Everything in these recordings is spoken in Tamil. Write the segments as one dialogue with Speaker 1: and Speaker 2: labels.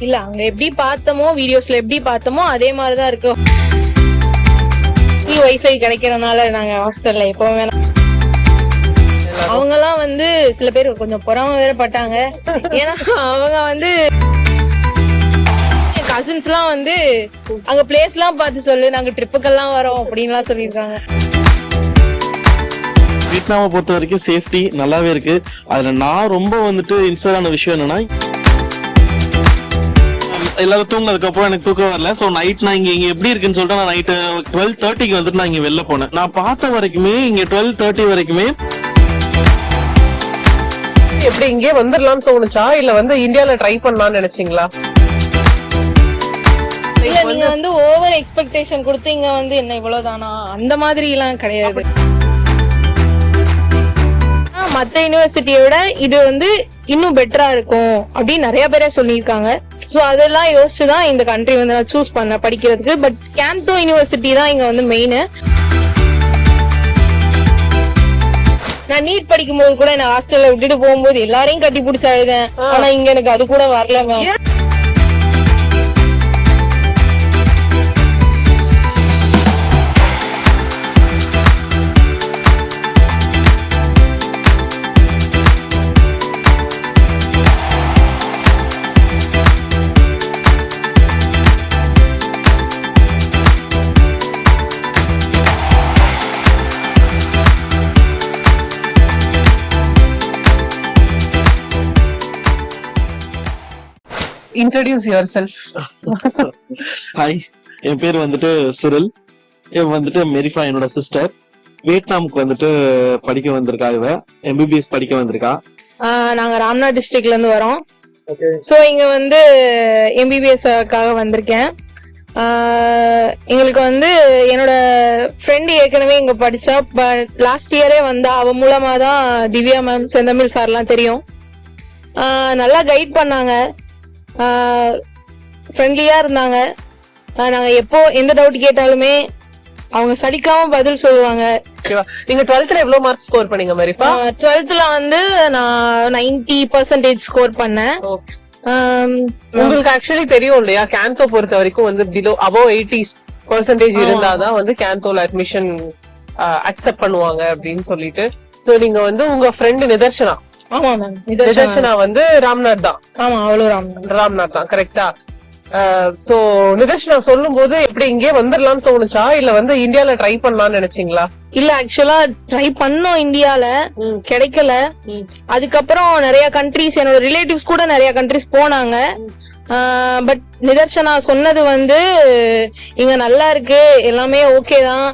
Speaker 1: இல்ல அங்க எப்படி பார்த்தோமோ வீடியோஸ்ல எப்படி பார்த்தோமோ அதே மாதிரிதான் இருக்கு. வைஃபை கிடைக்கிறதுனால நாங்க ஹாஸ்டல்ல எப்பவும் வேணாம். அவங்க எல்லாம் வந்து சில பேர் கொஞ்சம் பொறாம வேற பட்டாங்க. ஏன்னா அவங்க வந்து கசின்ஸ் எல்லாம் வந்து அங்க பிளேஸ் எல்லாம் பார்த்து சொல்லு, நாங்க ட்ரிப்புக்கெல்லாம் வரோம் அப்படின்லாம் சொல்லியிருக்காங்க.
Speaker 2: வியட்நாமை பொறுத்த வரைக்கும் சேஃப்டி நல்லாவே இருக்கு. அதுல நான் ரொம்ப வந்துட்டு இன்ஸ்பயர் ஆன விஷயம் என்னன்னா, எல்லாரும் தூங்கினதுக்கு அப்புறம் எனக்கு தூக்கம் வரல. சோ நைட் நான் இங்க எப்படி இருக்குன்னு சொல்லிட்டு நான் நைட்டு 12:30க்கு வந்துட்டு நான் இங்க வெளில போனேன். நான் பார்த்த வரைக்குமே இங்க 12:30 வரைக்குமே
Speaker 3: எப்படி இங்கே வந்துடலாம்னு தோணுச்சா இல்ல வந்து இந்தியால ட்ரை பண்ணலாம்னு நினைச்சீங்களா?
Speaker 1: இல்ல நீங்க வந்து ஓவர் எக்ஸ்பெக்டேஷன் கொடுத்து இங்க வந்து என்ன இவ்வளவுதானா அந்த மாதிரி எல்லாம் கிடையாது. மத்த யூனிவர்சிட்டியை விட இது வந்து இன்னும் பெட்டரா இருக்கும் அப்படின்னு நிறைய பேரே சொல்லியிருக்காங்க. சோ அதெல்லாம் யோசிச்சுதான் இந்த கண்ட்ரி வந்து நான் சூஸ் பண்ண படிக்கிறதுக்கு. பட் கேந்தோ யூனிவர்சிட்டி தான் இங்க வந்து மெயின். நான் நீட் படிக்கும் போது கூட என்ன ஹாஸ்டல்ல விட்டுட்டு போகும்போது எல்லாரையும் கட்டி பிடிச்சு அழுதேன். ஆனா இங்க எனக்கு அது கூட வரல மேம்.
Speaker 3: Introduce yourself.
Speaker 2: ஹாய், என் பேர் வந்துட்டு சிரில். இவன் வந்துட்டு மெரிஃபா என்னோட சிஸ்டர். வியட்நாமுக்கு வந்துட்டு படிக்க வந்திருக்கா. இவ MBBS படிக்க வந்திருக்கா.
Speaker 1: நாங்க ராம்நாத் டிஸ்ட்ரிக்ட்ல இருந்து வரோம். சோ இங்க வந்து MBBSக்காக வந்திருக்கேன். எங்களுக்கு வந்து என்னோட ஃப்ரெண்ட் ஏற்கனவே இங்க படிச்சா. லாஸ்ட் இயரே வந்தா. அவ மூலமா தான் திவ்யா மேம், செந்தமிழ் சார்லாம் தெரியும். நல்லா கைட் பண்ணாங்க, ஃப்ரெண்ட்லியா இருந்தாங்க. நாங்க எப்போ எந்த டவுட் கேட்டாலுமே அவங்க சலிக்காம பதில் சொல்லுவாங்க.
Speaker 3: நீங்க 12th எவ்வளவு மார்க் ஸ்கோர் பண்ணீங்க மெரிஃபா?
Speaker 1: 12th வந்து நான் 90% ஸ்கோர் பண்ணேன்.
Speaker 3: உங்களுக்கு ஆக்சுவலி தெரியும் இல்லையா, கேந்தோ பொறுத்த வரைக்கும் வந்து பிலோ அபவ் 80% இருந்தாதான் வந்து கேந்தோல அட்மிஷன் அக்செப்ட் பண்ணுவாங்க அப்படின்னு சொல்லிட்டு. சோ நீங்க வந்து உங்க ஃப்ரெண்ட் நிதர்ஷனா?
Speaker 1: ஆமா மேம்,
Speaker 3: நிதர்ஷனா வந்து ராம்நாத் தான்.
Speaker 1: ஆமா, அவ்வளவு
Speaker 3: ராம்நாத் தான், கரெக்டா? சோ நிதர்ஷனா சொல்லும் போது எப்படி இங்கே வந்துடலாம்னு தோணுச்சா இல்ல வந்து இந்தியால ட்ரை பண்ணலாம்னு நினைச்சீங்களா?
Speaker 1: இல்ல ஆக்சுவலா ட்ரை பண்ணோம், இந்தியால கிடைக்கல. அதுக்கப்புறம் நிறைய கண்ட்ரிஸ், என்னோட ரிலேட்டிவ்ஸ் கூட நிறைய கண்ட்ரிஸ் போனாங்க. பட் நிதர்ஷனா சொன்னது வந்து இங்க நல்லா இருக்கு, எல்லாமே ஓகே தான்,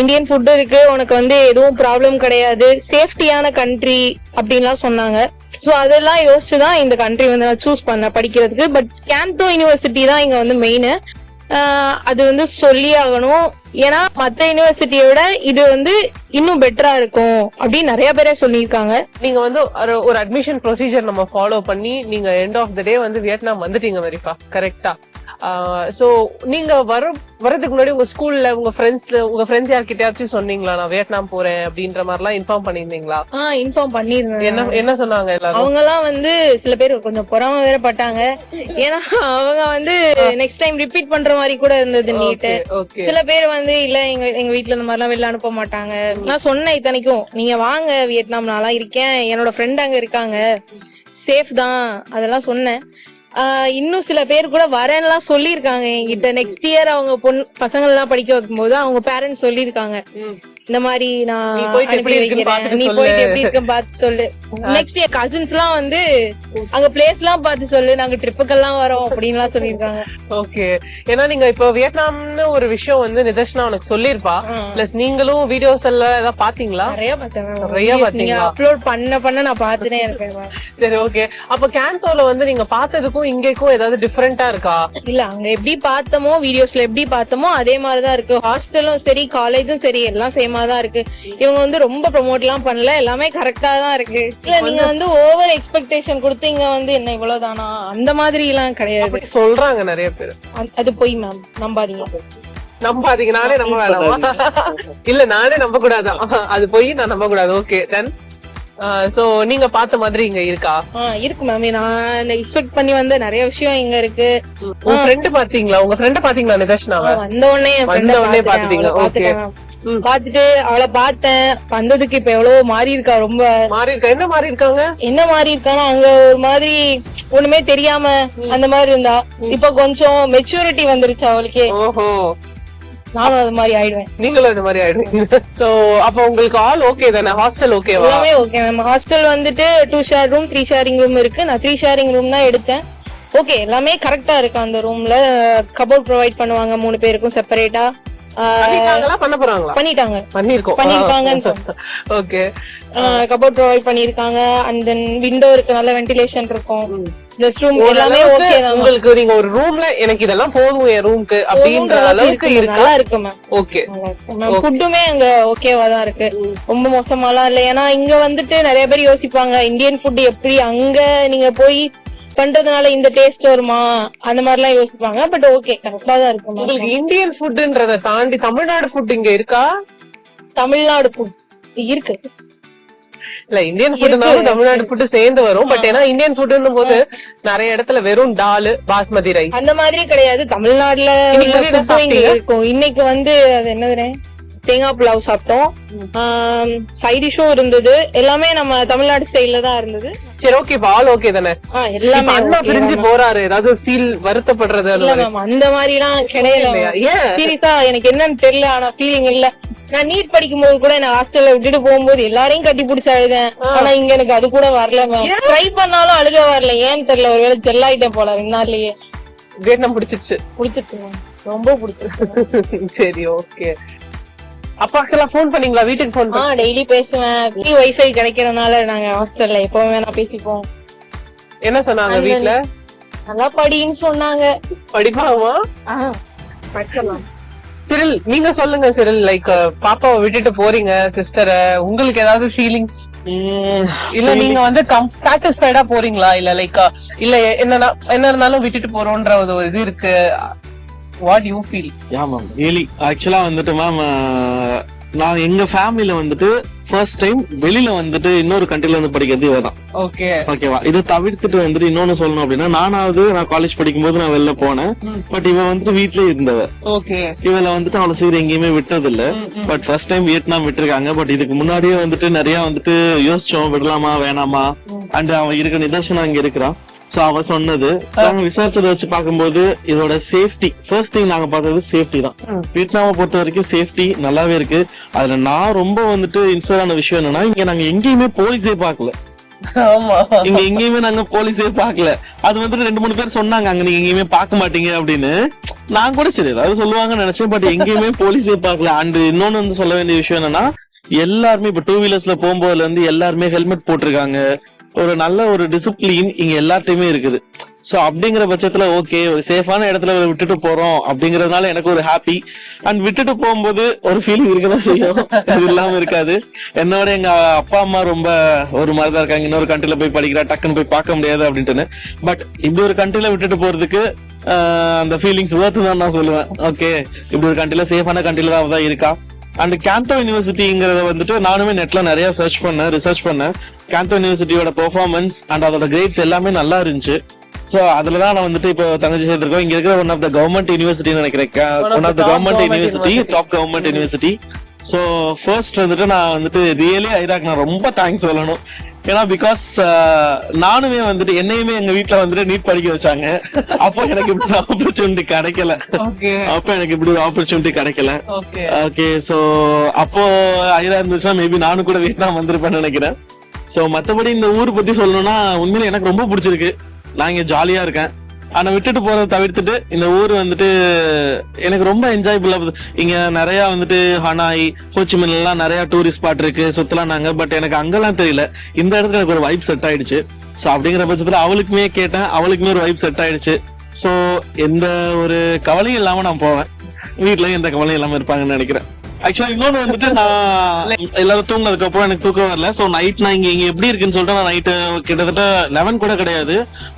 Speaker 1: இந்தியன் ஃபுட் இருக்கு, உனக்கு வந்து எதுவும் ப்ராப்ளம் கிடையாது, சேஃப்டியான கண்ட்ரி அப்படின்லாம் சொன்னாங்க. சோ அதெல்லாம் யோசிச்சுதான் இந்த கண்ட்ரி வந்து நான் சூஸ் பண்ண படிக்கிறதுக்கு. பட் கேந்தோ யூனிவர்சிட்டி தான் இங்க வந்து மெயின். அது வந்து சொல்லி ஆகணும். ஏன்னா மத்த யூனிவர்சிட்டியை விட இது வந்து இன்னும் பெட்டரா இருக்கும் அப்படின்னு நிறைய பேரே சொல்லியிருக்காங்க.
Speaker 3: நீங்க வந்து ஒரு அட்மிஷன் ப்ரொசீஜர் நம்ம ஃபாலோ பண்ணி நீங்க எண்ட் ஆஃப் த டே வந்து வியட்நாம் வந்துட்டீங்க மெரிஃபா, கரெக்டா? சோ நீங்க வரதுக்கு முன்னாடி உங்க ஸ்கூல்ல உங்க ஃப்ரெண்ட்ஸ் யார்கிட்டயாச்சும் சொன்னீங்களா நான் வியட்நாம் போறேன் அப்படின்ற மாதிரி எல்லாம் இன்ஃபார்ம் பண்ணிருந்தீங்களா?
Speaker 1: இன்ஃபார்ம் பண்ணிருந்தேன்.
Speaker 3: என்ன சொன்னாங்க எல்லாரும்?
Speaker 1: அவங்க எல்லாம் வந்து சில பேர் கொஞ்சம் பொறாம வேற பட்டாங்க. ஏன்னா அவங்க வந்து நெக்ஸ்ட் டைம் ரிப்பீட் பண்ற மாதிரி கூட இருந்தது நீட்டு. சில பேர் வந்து இல்ல எங்க வீட்டுல இந்த மாதிரி எல்லாம் வெளில அனுப்ப மாட்டாங்க. நான் சொன்னேன் இத்தனைக்கும், நீங்க வாங்க வியட்நாம், நான்லாம் இருக்கேன், என்னோட ஃப்ரெண்ட் அங்க இருக்காங்க, சேஃப் தான், அதெல்லாம் சொன்னேன். இன்னும் சில பேர் கூட வரேன்லாம் சொல்லிருக்காங்க என்கிட்ட. நெக்ஸ்ட் இயர் அவங்க பசங்க எல்லாம் படிக்க வைக்கும் போது அவங்க பேரண்ட்ஸ் சொல்லிருக்காங்க, இந்த மாதிரி நான் அனுப்பி வைக்கிறேன், நீ போயிட்டு எப்படி இருக்குன்னு பார்த்து சொல்லு. நெக்ஸ்ட் இயர் கசின்ஸ் எல்லாம் வந்து அங்க பிளேஸ் எல்லாம் பார்த்து சொல்லு, நாங்க ட்ரிப்புக்கெல்லாம் வரோம் அப்படின்லாம் சொல்லிருக்காங்க.
Speaker 3: ஓகே, ஏன்னா நீங்க இப்போ வியட்நாம்னு ஒரு விஷயம் வந்து நிதர்ஷனா உனக்கு சொல்லிருப்பா. பிளஸ் நீங்களும் வீடியோஸ் எல்லாம் ஏதாவது பாத்தீங்களா?
Speaker 1: நிறைய பார்த்தேன், அப்லோட் பண்ண நான் பார்த்துட்டே இருக்கேன்.
Speaker 3: சரி, ஓகே. அப்ப கேந்தோல வந்து நீங்க பார்த்ததுக்கும் இங்கேக்கும் ஏதாவது டிஃபரெண்டா இருக்கா?
Speaker 1: இல்ல அங்க எப்படி பார்த்தோமோ வீடியோஸ்ல எப்படி பார்த்தோமோ அதே மாதிரிதான் இருக்கு. ஹாஸ்டலும் சரி, காலேஜும் சரி, எல்லாம் சேமா தான் இருக்கு. இவங்க வந்து ரொம்ப ப்ரோமோட் எல்லாம் பண்ணல, எல்லாமே கரெக்டா தான் இருக்கு. இல்ல நீங்க வந்து ஓவர் எக்ஸ்பெக்டேஷன் கொடுத்து இங்க வந்து என்ன இவ்வளவுதானா அந்த மாதிரி எல்லாம் கிடையாது
Speaker 3: சொல்றாங்க நிறைய பேர்.
Speaker 1: அது போய் மேம், நம்பாதீங்க.
Speaker 3: நானே நம்ப வேணாமா? இல்ல நானே நம்ப கூடாதா? அது போய் நான் நம்ப கூடாது. ஓகே, தென் சோ நீங்க பார்த்த மாதிரி இங்க இருக்கா?
Speaker 1: இருக்கு மேம். நான் எக்ஸ்பெக்ட் பண்ணி வந்த நிறைய விஷயம் இங்க இருக்கு.
Speaker 3: உங்க ஃப்ரெண்ட் பாத்தீங்களா? உங்க ஃப்ரெண்ட பாத்தீங்களா நிதர்ஷனாவ?
Speaker 1: வந்த உடனே
Speaker 3: பாத்துட்டீங்க. ஓகே.
Speaker 1: பாத்துட்டு அவளை பார்த்தேன். வந்ததுக்கு இப்ப எவ்வளவு மாறி இருக்கா. ரொம்ப
Speaker 3: மாறி இருக்கா. என்ன மாறி இருக்காங்க?
Speaker 1: என்ன மாறி இருக்கானா, அங்க ஒரு மாதிரி ஒண்ணுமே தெரியாம அந்த மாதிரி இருந்தா. இப்ப கொஞ்சம் மெச்சூரிட்டி வந்துருச்சு அவளுக்கே.
Speaker 3: ஓஹோ.
Speaker 1: நானும் அது மாதிரி ஆயிடுவேன்.
Speaker 3: நீங்களும் அது மாதிரி ஆயிடுவீங்க. சோ அப்ப உங்களுக்கு ஆல் ஓகே தானே? ஹாஸ்டல் ஓகேவா?
Speaker 1: எல்லாமே ஓகே மேம். ஹாஸ்டல் வந்துட்டு 2 ஷேர் ரூம் 3 ஷேரிங் ரூம் இருக்கு. நான் 3 ஷேரிங் ரூம் தான் எடுத்தேன். ஓகே, எல்லாமே கரெக்டா இருக்கு. அந்த ரூம்ல கபோர்ட் ப்ரொவைட் பண்ணுவாங்க 3 பேருக்கும் செப்பரேட்டா.
Speaker 3: பண்ண போறாங்களா?
Speaker 1: பண்ணிருக்காங்கன்னு சொன்னேன்.
Speaker 3: ஓகே.
Speaker 1: கபோர்ட் ப்ரொவைட் பண்ணிருக்காங்க. அண்ட் தென் விண்டோ இருக்கு, நல்ல வென்டிலேஷன் இருக்கும். ரெஸ்ட் ரூம் எல்லாமே ஓகே தான்.
Speaker 3: உங்களுக்கு நீங்க ஒரு ரூம்ல எனக்கு இதெல்லாம் போதும் என் ரூமுக்கு அப்படின்ற அளவுக்கு இருக்கு.
Speaker 1: நல்லா இருக்கு மேம்.
Speaker 3: ஓகே.
Speaker 1: ஃபுட்டுமே அங்க ஓகேவா தான் இருக்கு. ரொம்ப மோசமாலாம் இல்ல. ஏன்னா இங்க வந்துட்டு நிறைய பேர் யோசிப்பாங்க இந்தியன் ஃபுட் எப்படி அங்க நீங்க போய் பண்றதுனால இந்த டேஸ்ட் வருமா அந்த மாதிரி எல்லாம் யோசிப்பாங்க. பட் ஓகே, கரெக்டா தான் இருக்கு.
Speaker 3: உங்களுக்கு இந்தியன் ஃபுட்ன்றத தாண்டி தமிழ்நாடு ஃபுட் இங்க இருக்கா?
Speaker 1: தமிழ்நாடு ஃபுட் இருக்கு.
Speaker 3: இல்ல இந்தியன் ஃபுட்னாலும் தமிழ்நாடு ஃபுட் சேர்ந்து வரும். பட் ஏன்னா இந்தியன் ஃபுட்னும் போது நிறைய இடத்துல வெறும் டால் பாஸ்மதி ரைஸ்
Speaker 1: அந்த மாதிரி கிடையாது. தமிழ்நாடுல இருக்கும். இன்னைக்கு வந்து அது என்னது தேங்காய் புலாவ் சாப்பிட்டோம். சைடிஷும் இருந்தது. எல்லாமே நம்ம தமிழ்நாடு ஸ்டைல்ல தான் இருந்தது.
Speaker 3: சரி, ஓகே. ஆல் ஓகே தானே?
Speaker 1: எல்லாமே
Speaker 3: அண்ணா பிரிஞ்சு போறாரு, ஏதாவது ஃபீல் வருத்தப்படுறது?
Speaker 1: இல்ல மேம், அந்த மாதிரி எல்லாம் கிடையாது. சீரியஸா எனக்கு என்னன்னு தெரியல. ஆனா ஃபீலிங் இல்ல. நான் நீட் படிக்கும் போது கூட நான் ஹாஸ்டல்ல விட்டுட்டு போகும்போது எல்லாரையும் கட்டி பிடிச்சு அழுதேன். ஆனா இங்க எனக்கு அது கூட வரல மேம். ட்ரை பண்ணாலும் அழுக வரல. ஏன்னு தெரியல. ஒருவேளை ஜெல்லாயிட்டேன் போல 2 நாள்லயே.
Speaker 3: வியட்நாம் பிடிச்சிருச்சு
Speaker 1: மேம். ரொம்ப பிடிச்சிருச்சு.
Speaker 3: சரி, ஓகே. அப்பாக்கெல்லாம் ஃபோன் பண்ணீங்களா? வீட்டுக்கு ஃபோன் பண்ணி?
Speaker 1: டெய்லி பேசுவேன். ஃப்ரீ வைஃபை கிடைக்கிறதுனால நாங்க ஹாஸ்டல்ல எப்பவுமே நான் பேசிப்போம்.
Speaker 3: என்ன சொன்னாங்க வீட்ல?
Speaker 1: நல்லா படின்னு சொன்னாங்க.
Speaker 3: படிப்பாமா?
Speaker 1: படிச்சிடலாம்.
Speaker 3: சிரில், நீங்க சொல்லுங்க சிரில். லைக் பாப்பாவை விட்டுட்டு போறீங்க சிஸ்டரை, உங்களுக்கு ஏதாவது ஃபீலிங்ஸ்? இல்ல நீங்க வந்து சாட்டிஸ்ஃபைடா போறீங்களா? இல்ல லைக் இல்ல என்ன இருந்தாலும் விட்டுட்டு போறோம்ன்ற ஒரு இது இருக்கு. What you feel?
Speaker 2: Yeah ma'am, really actually வந்துட்டு மேம் நான் எங்க ஃபேமிலில வந்துட்டு ஃபர்ஸ்ட் டைம் வெளியில வந்துட்டு இன்னொரு கண்ட்ரில வந்து படிக்கிறது இவதான்.
Speaker 3: ஓகே,
Speaker 2: ஓகேவா? இதை தவிர்த்துட்டு வந்துட்டு இன்னொன்னு சொல்லணும் அப்படின்னா, நான் காலேஜ் படிக்கும் போது நான் வெளில போனேன். பட் இவ வந்துட்டு வீட்லயே இருந்தவ.
Speaker 3: ஓகே.
Speaker 2: இவள வந்துட்டு அவ்வளவு சீக்கிரம் எங்கேயுமே விட்டது இல்ல. பட் ஃபர்ஸ்ட் டைம் வியட்நாம் விட்டுருக்காங்க. பட் இதுக்கு முன்னாடியே வந்துட்டு நிறைய வந்துட்டு யோசிச்சோம் விடலாமா வேணாமா. அண்ட் அவன் இருக்க நிதர்சனம் அங்க இருக்கிறான். சோ அவ சொன்னது நாங்க விசாரிச்சதை வச்சு பார்க்கும்போது இதோட சேஃப்டி ஃபர்ஸ்ட் திங் நாங்க பார்த்தது சேஃப்டி தான். வியட்நாமை பொறுத்த வரைக்கும் சேஃப்டி நல்லாவே இருக்கு. அதுல நான் ரொம்ப வந்துட்டு இன்ஸ்பயர் ஆன விஷயம் என்னன்னா, இங்க நாங்க எங்கேயுமே போலீஸே பாக்கல. இங்க எங்கேயுமே நாங்க போலீஸே பாக்கல. அது வந்துட்டு 2-3 பேர் சொன்னாங்க அங்க நீங்க எங்கேயுமே பாக்க மாட்டீங்க அப்படின்னு. நான் கூட சரி ஏதாவது சொல்லுவாங்கன்னு நினைச்சேன். பட் எங்கேயுமே போலீஸே பாக்கல. அண்ட் இன்னொன்னு வந்து சொல்ல வேண்டிய விஷயம் என்னன்னா, எல்லாருமே இப்ப 2 வீலர்ஸ்ல போகும்போதுல இருந்து எல்லாருமே ஹெல்மெட் போட்டிருக்காங்க. ஒரு நல்ல ஒரு டிசிப்ளின் இங்க எல்லார்ட்டையுமே இருக்குது. சோ அப்படிங்கிற பட்சத்துல ஓகே, ஒரு சேஃபான இடத்துல விட்டுட்டு போறோம் அப்படிங்கறதுனால எனக்கு ஒரு ஹாப்பி. அண்ட் விட்டுட்டு போகும்போது ஒரு ஃபீலிங் இருக்கதான் செய்யும், அது இல்லாம இருக்காது. என்னோட எங்க அப்பா அம்மா ரொம்ப ஒரு மாதிரிதான் இருக்காங்க. இன்னொரு கண்ட்ரில போய் படிக்கிறா, டக்குன்னு போய் பார்க்க முடியாது அப்படின்ட்டு. பட் இப்படி ஒரு கண்ட்ரில விட்டுட்டு போறதுக்கு அந்த ஃபீலிங்ஸ் ஒர்த்து தான் நான் சொல்லுவேன். ஓகே, இப்படி ஒரு கண்ட்ரில சேஃபான கண்ட்ரில தான் அவதான் இருக்கா. அண்ட் கேந்தோ யூனிவர்சிட்டிங்கிறத வந்துட்டு நானுமே நெட்ல நிறைய ரிசர்ச் பண்ணேன். கேந்தோ யூனிவர்சிட்டியோட பெர்ஃபார்மன்ஸ் அண்ட் அதோட கிரேட்ஸ் எல்லாமே நல்லா இருந்துச்சு. சோ அதுலதான் நான் வந்துட்டு இப்போ தங்கச்சி சேர்த்திருக்கோம். இங்க இருக்கிற one of the government university நினைக்கிறேன். One of the government university, top government university. So first வந்துட்டு நான் வந்துட்டு ரியலி ஐராக் நான் ரொம்ப தேங்க்ஸ் சொல்லணும். ஏன்னா பிகாஸ் நானுமே வந்துட்டு என்னையுமே எங்க வீட்டுல வந்துட்டு நீட் படிக்க வச்சாங்க. அப்போ எனக்கு இப்படி ஆப்பர்ச்சுனிட்டி கிடைக்கல. ஓகே, சோ அப்போ ஐரா இருந்துச்சுன்னா மேபி நானும் கூட வியட்நாம் வந்திருப்பேன்னு நினைக்கிறேன். சோ மத்தபடி இந்த ஊர் பத்தி சொல்லணும்னா உண்மையில எனக்கு ரொம்ப பிடிச்சிருக்கு. நான் இங்க ஜாலியா இருக்கேன். ஆனா விட்டுட்டு போறதை தவிர்த்துட்டு இந்த ஊர் வந்துட்டு எனக்கு ரொம்ப என்ஜாயபிளா. இங்க நிறைய வந்துட்டு ஹனாய், ஹோச்சிமின் எல்லாம் நிறைய டூரிஸ்ட் ஸ்பாட் இருக்கு, சுத்தலாம் நாங்க. பட் எனக்கு அங்கெல்லாம் தெரியல. இந்த இடத்துல எனக்கு ஒரு வைப் செட் ஆயிடுச்சு. சோ அப்படிங்கிற பட்சத்துல அவளுக்குமே கேட்டேன், அவளுக்குமே ஒரு வைப் செட் ஆயிடுச்சு. சோ எந்த ஒரு கவலையும் இல்லாம நான் போவேன். வீட்லயும் எந்த கவலையும் இல்லாம இருப்பாங்கன்னு நினைக்கிறேன். ஆக்சுவலா இன்னொன்னு வந்துட்டு நான் எல்லாரும் தூங்கினதுக்கு அப்புறம் எனக்கு தூக்கம் வரல. சோ நைட் நான் இங்க எப்படி இருக்குன்னு சொல்லிட்டு நான் நைட்டு கிட்டத்தட்ட 11 கூட கிடையாது,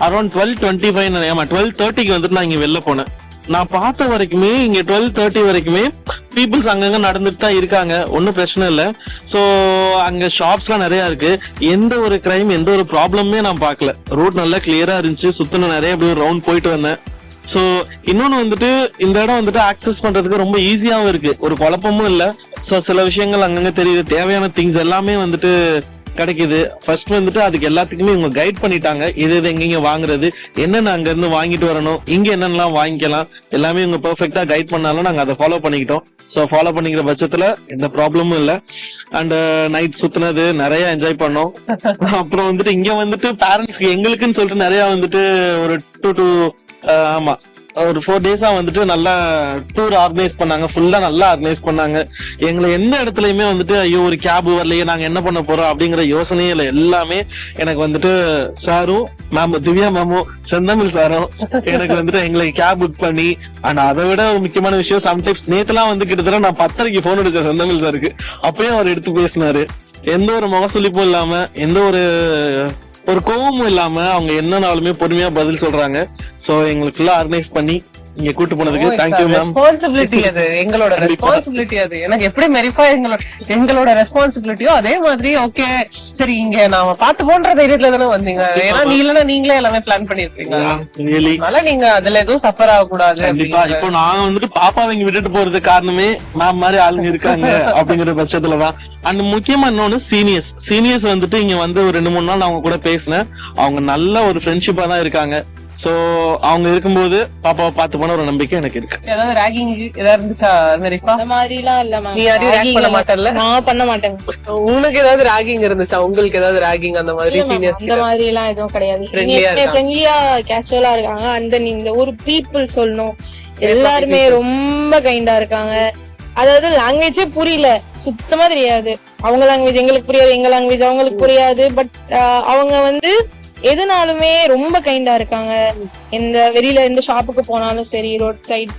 Speaker 2: அரௌண்ட் 12:25 12:30க்கு வந்துட்டு நான் இங்க வெளில போனேன். நான் பார்த்த வரைக்குமே இங்க 12:30 வரைக்குமே பீப்புள்ஸ் அங்கங்க நடந்துட்டு தான் இருக்காங்க, ஒன்னும் பிரச்சனை இல்ல. சோ அங்க ஷாப்ஸ் எல்லாம் நிறைய இருக்கு, எந்த ஒரு கிரைம் எந்த ஒரு ப்ராப்ளமே நான் பார்க்கல. ரோட் நல்லா கிளியரா இருந்துச்சு, சுத்தின நிறைய அப்படியே ரவுண்ட் போயிட்டு வந்தேன். சோ இன்னொன்னு வந்துட்டு இந்த இடம் வந்துட்டு ஆக்சஸ் பண்றதுக்கு ரொம்ப ஈஸியாவும் இருக்கு, ஒரு குழப்பமும் இல்ல. சோ சில விஷயங்கள் அங்கங்க தெரியுது, தேவையான திங்ஸ் எல்லாமே வந்துட்டு கிடைக்குது. ஃபர்ஸ்ட் வந்துட்டு அதுக்கு எல்லாத்துக்குமே இவங்க கைட் பண்ணிட்டாங்க, இது எங்கெங்க வாங்குறது, என்னென்ன அங்க இருந்து வாங்கிட்டு வரணும், இங்க என்னென்னலாம் வாங்கிக்கலாம், எல்லாமே இவங்க பெர்ஃபெக்ட்டா கைட் பண்ணாலும் நாங்க அதை ஃபாலோ பண்ணிக்கிட்டோம். சோ ஃபாலோ பண்ணிக்கிற பட்சத்துல எந்த ப்ராப்ளமும் இல்ல. அண்ட் நைட் சுத்தினது நிறைய என்ஜாய் பண்ணோம். அப்புறம் வந்துட்டு இங்க வந்துட்டு பேரண்ட்ஸ்க்கு எங்களுக்குன்னு சொல்லிட்டு நிறைய வந்துட்டு ஒரு 2 to ஆமா ஒரு 4 டேஸா வந்துட்டு நல்லா டூர் ஆர்கனைஸ் பண்ணாங்க, ஃபுல்லா நல்லா ஆர்கனைஸ் பண்ணாங்க. எங்களை எந்த இடத்துலயுமே வந்துட்டு ஐயோ ஒரு கேப் வரலையே நாங்க என்ன பண்ண போறோம் அப்படிங்கிற யோசனையே இல்லை. எல்லாமே எனக்கு வந்துட்டு சாரும் மேம் திவ்யா மேமும் செந்தமிழ் சாரும் எனக்கு வந்துட்டு எங்களை கேப் புக் பண்ணி, அண்ட் அதை விட ஒரு முக்கியமான விஷயம், சம்டைம்ஸ் நேத்துலாம் வந்து கிட்டத்தட்ட நான் 10:30 போன் அடிச்சேன் செந்தமிழ் சாருக்கு, அப்பயும் அவர் எடுத்து பேசினாரு. எந்த ஒரு முகசுளிப்பும் இல்லாம, எந்த ஒரு கோவமும் இல்லாம அவங்க என்னனாலுமே பொறுமையா பதில் சொல்றாங்க. சோ எங்களுக்கு ஃபுல்லா ஆர்கனைஸ் பண்ணி இங்க கூட்டு போனதுக்கு தேங்க்யூ மேம்.
Speaker 3: ரெஸ்பான்சிபிலிட்டி அது, எங்களோட ரெஸ்பான்சிபிலிட்டி அது. எனக்கு எப்படி மெரிஃபா எங்களோட ரெஸ்பான்சிபிலிட்டியோ அதே மாதிரி. ஓகே சரி, இங்க நாம பாத்து போன்ற தைரியத்துல தானே வந்தீங்க, ஏன்னா நீ இல்லன்னா நீங்களே எல்லாமே பிளான் பண்ணிருப்பீங்க, அதனால நீங்க அதுல எதுவும் சஃபர் ஆகக்கூடாது.
Speaker 2: கண்டிப்பா. இப்போ நாங்க வந்துட்டு பாப்பாவை இங்க விட்டுட்டு போறது காரணமே மேம் மாதிரி ஆளுங்க இருக்காங்க அப்படிங்கிற பட்சத்துலதான். அண்ட் முக்கியமா இன்னொன்னு சீனியர்ஸ் வந்துட்டு இங்க வந்து ஒரு 2-3 நாள் அவங்க கூட பேசினேன், அவங்க நல்ல ஒரு ஃப்ரெண்ட்ஷிப்பா தான் இருக்காங்க. சோ அவங்க இருக்கும்போது பாப்பாவை பார்த்து போன ஒரு நம்பிக்கை எனக்கு இருக்கு.
Speaker 3: ஏதாவது ராகிங் ஏதாவது இருந்துச்சா மெரிஃபா?
Speaker 1: அந்த மாதிரி எல்லாம் இல்ல மேம்.
Speaker 3: நீ யாரையும் ராக் பண்ண மாட்டல்ல?
Speaker 1: நான் பண்ண மாட்டேன்.
Speaker 3: உனக்கு ஏதாவது ராகிங் இருந்துச்சா? உங்களுக்கு ஏதாவது ராகிங் அந்த மாதிரி சீனியர்ஸ்?
Speaker 1: அந்த மாதிரி எல்லாம் எதுவும் கிடையாது. சீனியர்ஸ்மே ஃப்ரெண்ட்லியா கேஷுவலா இருக்காங்க. அந்த இந்த ஒரு பீப்புள் சொல்லணும், எல்லாருமே ரொம்ப கைண்டா இருக்காங்க. அதாவது லாங்குவேஜே புரியல, சுத்தமா தெரியாது. அவங்க லாங்குவேஜ் எங்களுக்கு புரியாது, எங்க லாங்குவேஜ் அவங்களுக்கு புரியாது. பட் அவங்க வந்து எதுனாலுமே ரொம்ப கைண்டா இருக்காங்க. இந்த வெளியில எந்த ஷாப்புக்கு போனாலும் சரி, ரோட் சைட்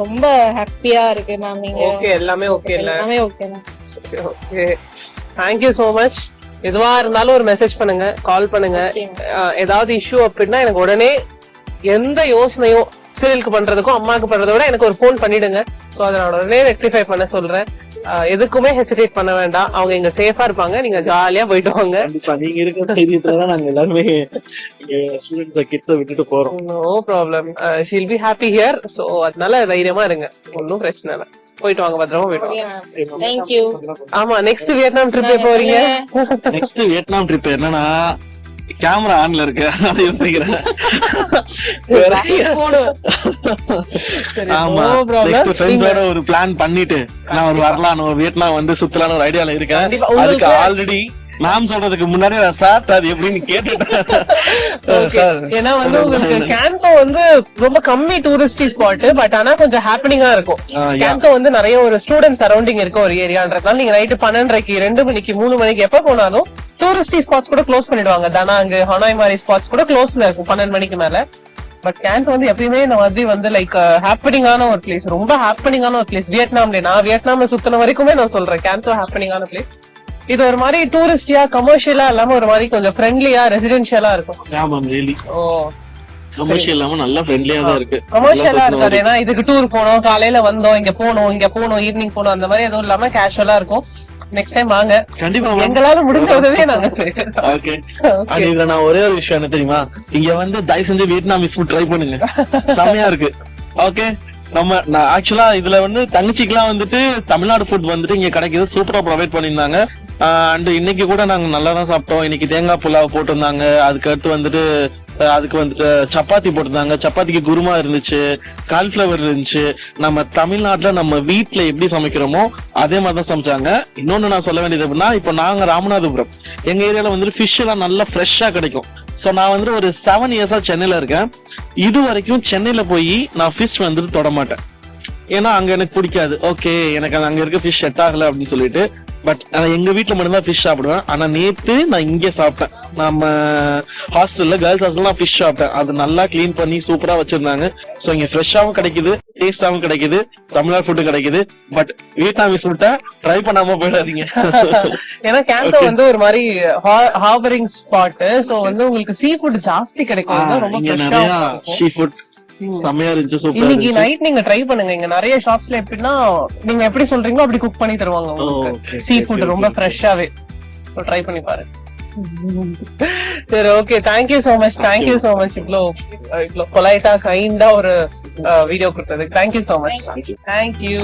Speaker 1: ரொம்ப ஹாப்பியா இருக்கு மேம். நீங்க
Speaker 3: ஓகே, எல்லாமே ஓகே இல்ல?
Speaker 1: எல்லாமே okay ma'am.
Speaker 3: Okay, thank you so much. எதுவா இருந்தாலும் ஒரு மெசேஜ் பண்ணுங்க, கால் பண்ணுங்க. ஏதாவது இஷ்யூ அப்படின்னா எனக்கு உடனே எந்த யோசனையும் சீரியலுக்கு பண்றதுக்கும் அம்மாக்கு பண்றதை விட எனக்கு ஒரு போன் பண்ணிடுங்க. சோ அதை நான் உடனே ரெக்டிஃபை பண்ண சொல்றேன். எதுக்குமே ஹெசிடேட் பண்ண வேண்டாம், அவங்க இங்க சேஃபா இருப்பாங்க, நீங்க ஜாலியா போயிட்டு வாங்க.
Speaker 2: கண்டிப்பா நீங்க இருக்கிற தைரியத்துலதான் நாங்க எல்லாருமே ஸ்டூடெண்ட்ஸ் கிட்ஸை விட்டுட்டு போறோம்.
Speaker 3: No problem, she'll be happy here. So அதனால தைரியமா இருங்க, ஒன்னும் பிரச்சனை இல்லை. போயிட்டு வாங்க, பத்திரமா போயிட்டு வாங்க.
Speaker 1: Thank you.
Speaker 3: ஆமா, நெக்ஸ்ட் வியட்நாம் ட்ரிப் எப்போ போறீங்க?
Speaker 2: நெக்ஸ்ட் வியட்நாம் ட்ரிப் என்னன்னா கேமரா ஆன்ல இருக்கு, அதனால யோசிக்கிறேன். ஆமா, நெக்ஸ்ட் ஃப்ரெண்ட்ஸோட ஒரு பிளான் பண்ணிட்டு நான் ஒரு வரலாம், வியட்நாம் வந்து சுத்தலான ஒரு ஐடியால இருக்கேன். அதுக்கு ஆல்ரெடி மேம் சொல்றதுக்கு முன்னாடி நான் சார் அது எப்படின்னு கேட்டுட்டேன்.
Speaker 3: ஏன்னா வந்து உங்களுக்கு கேம்போ வந்து ரொம்ப கம்மி டூரிஸ்டி ஸ்பாட், பட் ஆனா கொஞ்சம் ஹாப்பனிங்கா இருக்கும். கேம்போ வந்து நிறைய ஒரு ஸ்டூடெண்ட் சரௌண்டிங் இருக்க ஒரு ஏரியான்றதுனால நீங்க நைட்டு 12:30, 2 மணிக்கு, 3 மணிக்கு எப்ப போனாலும் டூரிஸ்டி ஸ்பாட்ஸ் கூட க்ளோஸ் பண்ணிடுவாங்க. தனாங், ஹனாய் மாதிரி ஸ்பாட்ஸ் கூட க்ளோஸ்ல இருக்கும் 12 மணிக்கு மேல. பட் கேம்ப் வந்து எப்பயுமே இந்த மாதிரி வந்து லைக் ஹாப்பனிங்கான ஒரு பிளேஸ், ரொம்ப ஹாப்பனிங்கான ஒரு பிளேஸ். வியட்நாம்ல நான் வியட்நாம்ல சுத்தின வரைக்குமே நான் சொல்றேன், கேம்ப் ஹாப்பனிங்கான பிளேஸ். இது ஒரு மாதிரி டூரிஸ்டியா, கமர்ஷியலா இல்லாம ஒரு மாதிரி கொஞ்சம் ஃப்ரெண்ட்லியா, ரெசிடென்ஷியலா இருக்கும்.
Speaker 2: ஆமா, ரியலி
Speaker 3: ஓ,
Speaker 2: கமர்ஷியல் இல்லாம நல்லா ஃப்ரெண்ட்லியா தான் இருக்கு.
Speaker 3: கமர்ஷியலா இருக்காது, ஏன்னா இதுக்கு டூர் போனோம், காலையில வந்தோம், இங்க போனோம், ஈவினிங் போனோம், அந்த மாதிரி எதுவும் இல்லாம கேஷுவலா இருக்கும். நெக்ஸ்ட் டைம் வாங்க,
Speaker 2: கண்டிப்பா
Speaker 3: எங்களால முடிஞ்ச உதவியே நாங்க செய்யறோம்.
Speaker 2: ஓகே. அண்ட் இதுல நான் ஒரே ஒரு விஷயம் என்ன தெரியுமா, இங்க வந்து தயவு செஞ்சு வியட்நாமீஸ் ஃபுட் ட்ரை பண்ணுங்க, செமையா இருக்கு. ஓகே, நான் ஆக்சுவலா இதுல வந்து தங்கச்சிக்கெல்லாம் வந்துட்டு தமிழ்நாடு ஃபுட் வந்துட்டு இங்க கிடைக்குது, சூப்பரா ப்ரொவைட் பண்ணியிருந்தாங்க. அண்ட் இன்னைக்கு கூட நாங்க நல்லா தான் சாப்பிட்டோம். இன்னைக்கு தேங்காய் புலாவ் போட்டிருந்தாங்க, அதுக்கு அடுத்து வந்துட்டு சப்பாத்தி போட்டிருந்தாங்க, சப்பாத்திக்கு குருமா இருந்துச்சு, காலிஃபிளவர் இருந்துச்சு. நம்ம தமிழ்நாட்டுல நம்ம வீட்டுல எப்படி சமைக்கிறோமோ அதே மாதிரிதான் சமைச்சாங்க. இன்னொன்னு நான் சொல்ல வேண்டியது அப்படின்னா, இப்போ நாங்க ராமநாதபுரம், எங்க ஏரியால வந்துட்டு ஃபிஷ் எல்லாம் நல்லா ஃப்ரெஷ்ஷா கிடைக்கும். சோ நான் வந்துட்டு ஒரு 7 இயர்ஸா சென்னையில இருக்கேன். இது வரைக்கும் சென்னையில போய் நான் ஃபிஷ் வந்துட்டு தொட மாட்டேன், ஏன்னா அங்க எனக்கு பிடிக்காது. ஓகே, எனக்கு அங்க இருக்க ஃபிஷ் செட் ஆகல அப்படின்னு சொல்லிட்டு. பட் எங்க வீட்டுல மட்டும்தான் ஃபிஷ் சாப்பிடுவேன். ஆனா நேத்து நான் இங்க சாப்பிட்டேன், நம்ம ஹாஸ்டல்ல, கேர்ள்ஸ் ஹாஸ்டல்ல ஃபிஷ் சாப்பிட்டேன். அது நல்லா கிளீன் பண்ணி சூப்பரா வச்சிருந்தாங்க. சோ இங்க ஃப்ரெஷ்ஷாவும் கிடைக்குது, டேஸ்டாவும் கிடைக்குது, தமிழ்நாடு ஃபுட்டு கிடைக்குது. பட் வியட்நாமீஸ் ஃபுட்டை ட்ரை பண்ணாம போயிடாதீங்க.
Speaker 3: ஏன்னா கேம்போ வந்து ஒரு மாதிரி ஹார்பரிங் ஸ்பாட். சோ வந்து உங்களுக்கு சீ ஃபுட் ஜாஸ்தி கிடைக்கும், ரொம்ப
Speaker 2: நிறைய சீ ஃபுட் செமையா இருந்துச்சு, சூப்பரா
Speaker 3: இன்னைக்கு
Speaker 2: இருந்துச்சு.
Speaker 3: நைட் நீங்க ட்ரை பண்ணுங்க. இங்க நிறைய ஷாப்ஸ்ல எப்படின்னா நீங்க எப்படி சொல்றீங்களோ அப்படி குக் பண்ணி தருவாங்க உங்களுக்கு. சீ ஃபுட் ரொம்ப ஃப்ரெஷ்ஷாவே. ட்ரை பண்ணி பாருங்க. சரி, okay, thank you so much. Thank you so much இவ்ளோ பொலைட்டா கைண்டா ஒரு வீடியோ கொடுத்ததுக்கு. Thank you so much. தேங்க்யூ.